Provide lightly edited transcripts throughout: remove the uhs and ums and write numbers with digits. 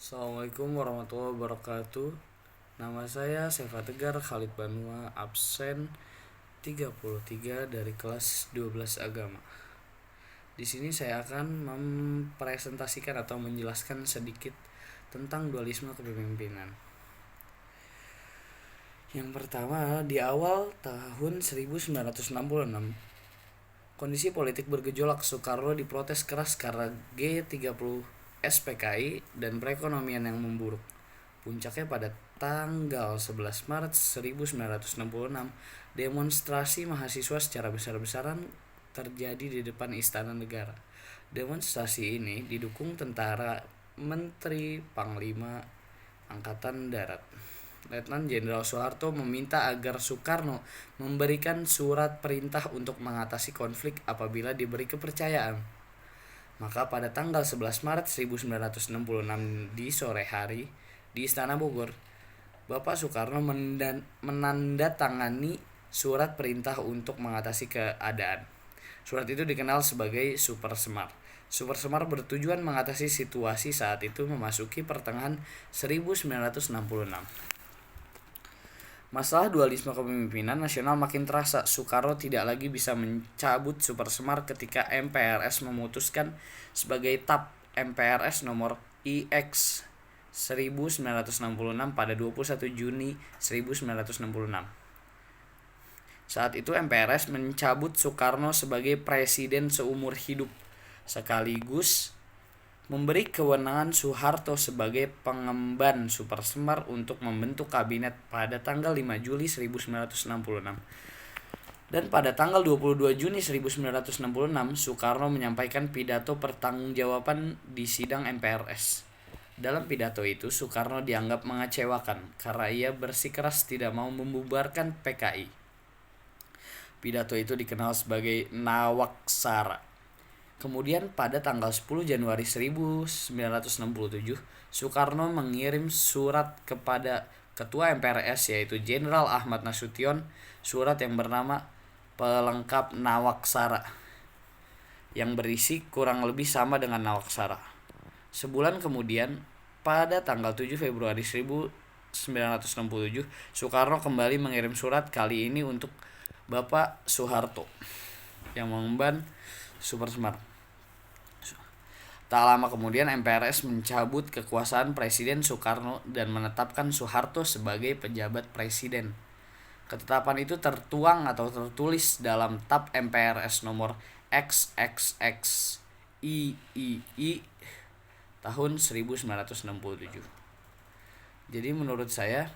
Assalamualaikum warahmatullahi wabarakatuh. Nama saya Seva Tegar Khalid Banua, absen 33 dari kelas 12 agama. Di sini saya akan mempresentasikan atau menjelaskan sedikit tentang dualisme kepemimpinan. Yang pertama, di awal tahun 1966, kondisi politik bergejolak. Soekarno diprotes keras karena G30 SPKI dan perekonomian yang memburuk. Puncaknya pada tanggal 11 Maret 1966, demonstrasi mahasiswa secara besar-besaran terjadi di depan Istana Negara. Demonstrasi ini didukung tentara, Menteri Panglima Angkatan Darat Letnan Jenderal Soeharto meminta agar Soekarno memberikan surat perintah untuk mengatasi konflik apabila diberi kepercayaan. Maka pada tanggal 11 Maret 1966 di sore hari di Istana Bogor, Bapak Soekarno menandatangani surat perintah untuk mengatasi keadaan. Surat itu dikenal sebagai Super Semar. Super Semar bertujuan mengatasi situasi saat itu memasuki pertengahan 1966. Masalah dualisme kepemimpinan nasional makin terasa. Soekarno tidak lagi bisa mencabut Super Semar ketika MPRS memutuskan sebagai TAP MPRS nomor IX 1966 pada 21 Juni 1966. Saat itu MPRS mencabut Soekarno sebagai presiden seumur hidup, sekaligus memberi kewenangan Soeharto sebagai pengemban Super Semar untuk membentuk kabinet pada tanggal 5 Juli 1966. Dan pada tanggal 22 Juni 1966, Soekarno menyampaikan pidato pertanggungjawaban di sidang MPRS. Dalam pidato itu, Soekarno dianggap mengecewakan karena ia bersikeras tidak mau membubarkan PKI. Pidato itu dikenal sebagai Nawaksara. Kemudian pada tanggal 10 Januari 1967, Soekarno mengirim surat kepada Ketua MPRS yaitu Jenderal Ahmad Nasution, surat yang bernama Pelengkap Nawaksara, yang berisi kurang lebih sama dengan Nawaksara. Sebulan kemudian, pada tanggal 7 Februari 1967, Soekarno kembali mengirim surat, kali ini untuk Bapak Soeharto yang mengemban Super Semar. Tak lama kemudian MPRS mencabut kekuasaan Presiden Soekarno dan menetapkan Soeharto sebagai pejabat presiden. Ketetapan itu tertuang atau tertulis dalam TAP MPRS nomor XXXIII tahun 1967. Jadi menurut saya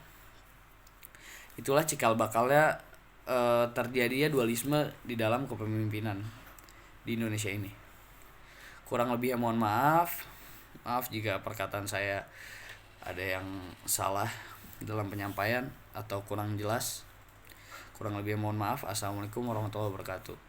itulah cikal bakalnya terjadinya dualisme di dalam kepemimpinan di Indonesia ini. Kurang lebih mohon maaf jika perkataan saya ada yang salah dalam penyampaian atau kurang jelas. Kurang lebih mohon maaf. Assalamualaikum warahmatullahi wabarakatuh.